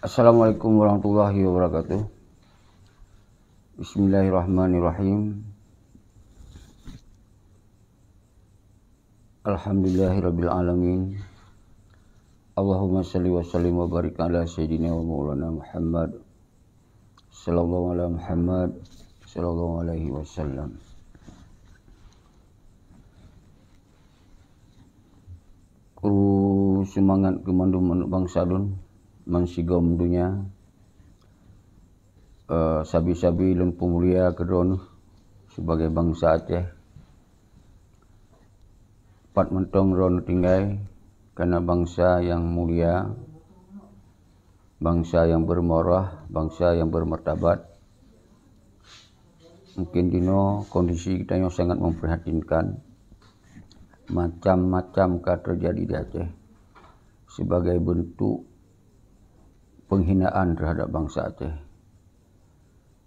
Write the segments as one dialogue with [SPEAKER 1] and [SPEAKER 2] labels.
[SPEAKER 1] Assalamualaikum warahmatullahi wabarakatuh. Bismillahirrahmanirrahim. Alhamdulillahirabbil alamin. Allahumma shalli wa sallim wa barik ala sayyidina wa maulana Muhammad sallallahu ala Muhammad sallallahu alaihi wasallam. Kru semangat kemandum manuk bangsa dun mansigom dunia sabi-sabi lun pemulia kedon sebagai bangsa Aceh pat mentong ron tinggai karena bangsa yang mulia, bangsa yang bermorah, bangsa yang bermartabat. Mungkin dino kondisi kita yang sangat memprihatinkan, macam-macam terjadi di Aceh sebagai bentuk penghinaan terhadap bangsa Aceh,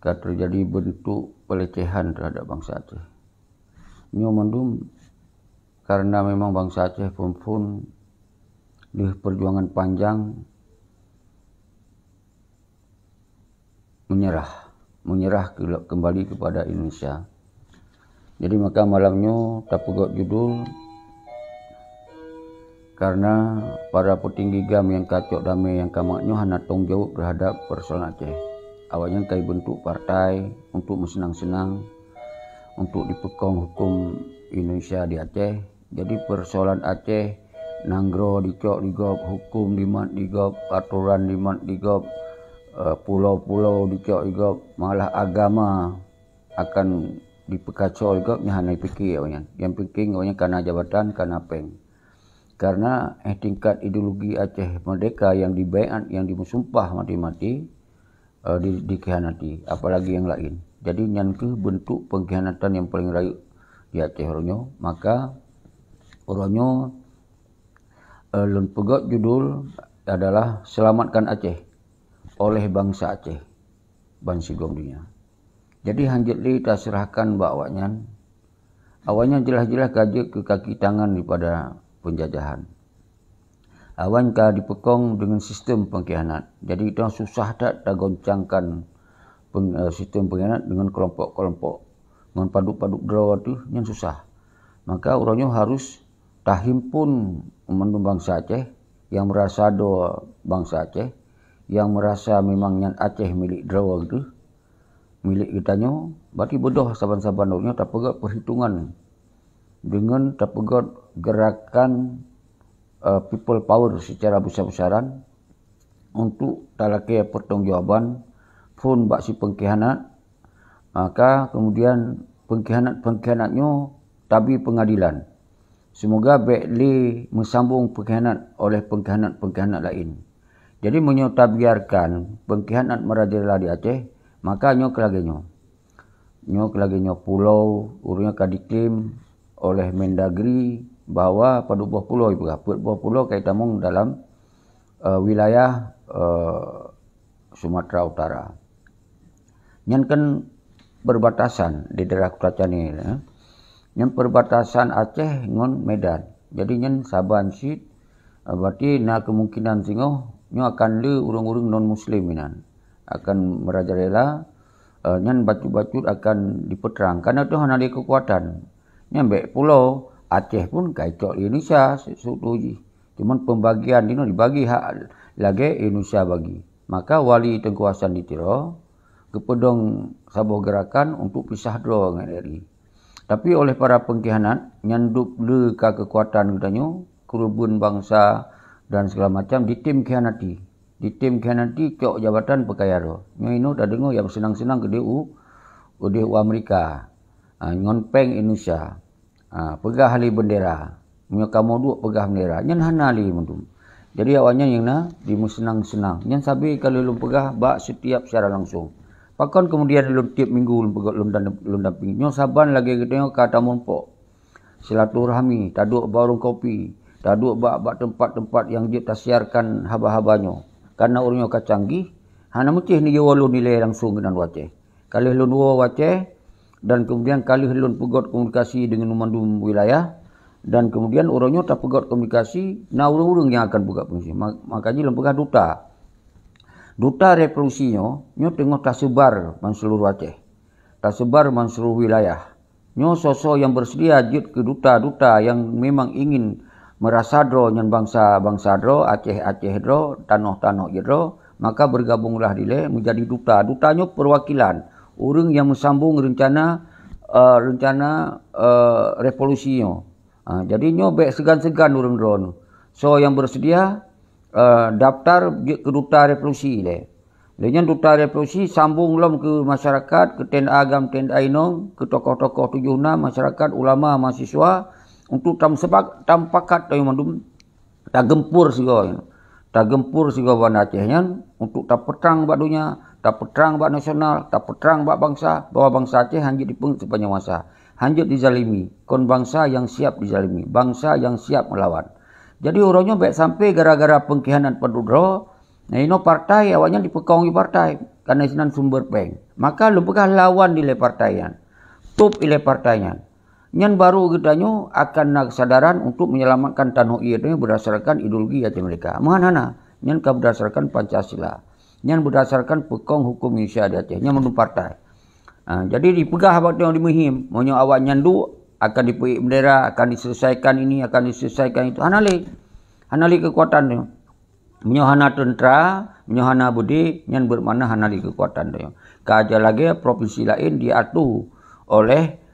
[SPEAKER 1] terjadi bentuk pelecehan terhadap bangsa Aceh. Nyo mandum karena memang bangsa Aceh pun di perjuangan panjang menyerah kembali kepada Indonesia. Jadi maka malamnya tak pegot judul karena para petinggi GAM yang kacok damai yang kamaknya hanya tanggung jawab terhadap persoalan Aceh. Awalnya kai bentuk partai untuk senang-senang untuk dipekong hukum Indonesia di Aceh. Jadi persoalan Aceh nanggro dicok digop, hukum dimat digop, aturan dimat digop, pulau-pulau dicok digop, malah agama akan dipekacau digop hanya fikir awalnya. Yang penting awalnya karena jabatan, karena peng. Karena tingkat ideologi Aceh Merdeka yang dibaiat, yang dimusumpah mati-mati dikhianati, apalagi yang lain. Jadi nyangke bentuk pengkhianatan yang paling rayu di Aceh oronyo. Maka oronyo lun pegot judul adalah Selamatkan Aceh oleh bangsa Aceh bansigom dunia. Jadi hanjit li kita serahkan awalnya jelas-jelas kaje ke kaki tangan daripada penjajahan. Awan ka dipekong dengan sistem pengkhianat. Jadi kita susah tak goncangkan sistem pengkhianat dengan kelompok-kelompok, dengan paduk-paduk draw tu yang susah. Maka orangnya harus tahimpun memandung bangsa Aceh yang merasa do bangsa Aceh, yang merasa memang yang Aceh milik draw gitu, milik kitanya. Berarti bodoh saban-saban orangnya tak pegat perhitungan dengan terpegot gerakan people power secara besar-besaran untuk talakai pertanggungjawaban pun bak si pengkhianat. Maka kemudian pengkhianatnya tabi pengadilan. Semoga baikli mesambung pengkhianat oleh pengkhianat lain. Jadi menyota biarkan pengkhianat merajalela di Aceh, maka nyo kelaginyo pulau urungnya kadiklaim oleh Mendagri bahwa pada buah pulau itu buah pulau kait tamung dalam wilayah Sumatera Utara. Yang kan berbatasan di daerah Kutacani ni. Yang perbatasan Aceh dengan Medan. Jadi yang saban sit berarti na kemungkinan singoh nyo akan le urang-urang non muslim inan akan merajalela yang batu-batu akan dipeterang karena tu hanya ada kekuatan. Nyambek pulau Aceh pun kacok Indonesia setuju. Cuman pembagian ini dibagi hak lagi Indonesia bagi. Maka wali tengkuasan ditiro kepedong sabuh gerakan untuk pisah draw dengan RI. Tapi oleh para pengkhianat nyanduk le ka kekuatan katanya, kerubun bangsa dan segala macam ditim khianati. Ditim khianati cok jabatan pekayaro. Nyo dah dengar yang senang-senang ke DU Amerika. Ngon peng Indonesia. Pegah hali bendera. Punya kamu duk pegah bendera. Nyan hana li mentum. Jadi awalnya yang di senang-senang. Nyan sabi kalau lum pegah bak setiap secara langsung. Pakon kemudian lum tiap minggu lum pegah lum damping. Nyo saban lagi kita kata mumpok. Silaturahmi, taduk barung kopi, taduk bak tempat-tempat yang dia tasiarkan haba-habanyo. Karena orangnya kacanggih, hana mecih ni walu nilai langsung dengan Aceh. Kalau lun Aceh dan kemudian kali lun pegot komunikasi dengan memandum wilayah dan kemudian orangnya tak pegot komunikasi, nah urang-urang yang akan buka fungsi. Makanya lun pegah duta. Duta revolusinya, nyo tengah tersebar di seluruh Aceh. Tersebar di seluruh wilayah. Nyo sosok yang bersedia jut ke duta-duta yang memang ingin merasadro nyan bangsa-bangsa dro, Aceh-Aceh dro, tanah-tanah dro, maka bergabunglah dile menjadi duta. Dutanya perwakilan orang yang mensambung rencana revolusinya. Jadi nyo baik segan-segan orang dron. So yang bersedia daftar ke duta revolusi le. Dengan duta revolusi sambung lom ke masyarakat, ke tenda agam, tenda inong, ke tokoh-tokoh 76 masyarakat, ulama, mahasiswa untuk tampakat tayo mandum tak gempur sigo. Tak gempur sigo ban Acehnya untuk tak perang bak dunia, tak perang bak nasional, tak perang bak bangsa, bahwa bangsa Aceh hanya dipeng sepanjang masa. Hanjut dizalimi, kon bangsa yang siap dizalimi, bangsa yang siap melawan. Jadi orangnya baik sampai gara-gara pengkhianat penduduk, nah ini partai awalnya dipekongi partai, karena isinan sumber peng. Maka lepegah lawan di le partaian, top ile partaian. Nyan baru gedanya akan nak kesadaran untuk menyelamatkan tanah ia berdasarkan ideologi Aceh mereka. Mana nyan berdasarkan Pancasila, nyan berdasarkan pekong hukum Indonesia di Aceh, nyan menurut partai. Jadi dipegah waktu yang dimuhim, monyo awak nyandu akan dipuik bendera, akan diselesaikan ini, akan diselesaikan itu. Hanali kekuatan dia. Monyo hana tentera, monyo hana budi, nyan bermakna hanali kekuatan dia. Kaja lagi provinsi lain diatur oleh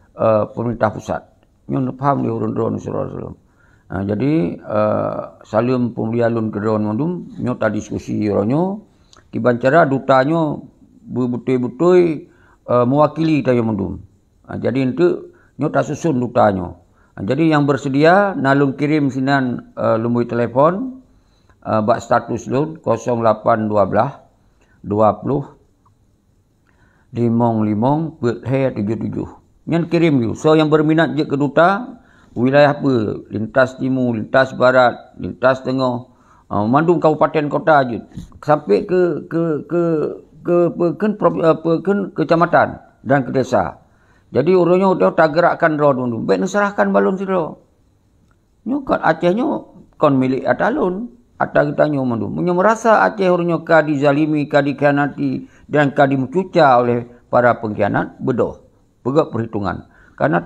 [SPEAKER 1] pemerintah pusat. Nyo paham dia urun-urun surah-surah. Jadi salim pemlialun ke drone mandum, nyo ta diskusi ronyo, kiban cara dutanyo betul-betul mewakili tayo mandum. Jadi itu nyo ta susun dutanyo. Jadi yang bersedia nalung kirim sinan lumui telefon bak status lun 0812 20 55 77. Nyan kirim you. So yang berminat je ke duta, wilayah apa? Lintas timur, lintas barat, lintas tengah, mandung kabupaten kota je. Sampai ke kecamatan dan ke desa. Jadi orangnya udah tak gerakkan drone. Baik serahkan balon siro. Nyo kan Acehnya kon milik atalun. Ata kita nyo mandung. Menyo merasa Aceh orangnya ka dizalimi, ka dikhianati dan ka dimucuca oleh para pengkhianat bedoh. Pegak perhitungan. Karena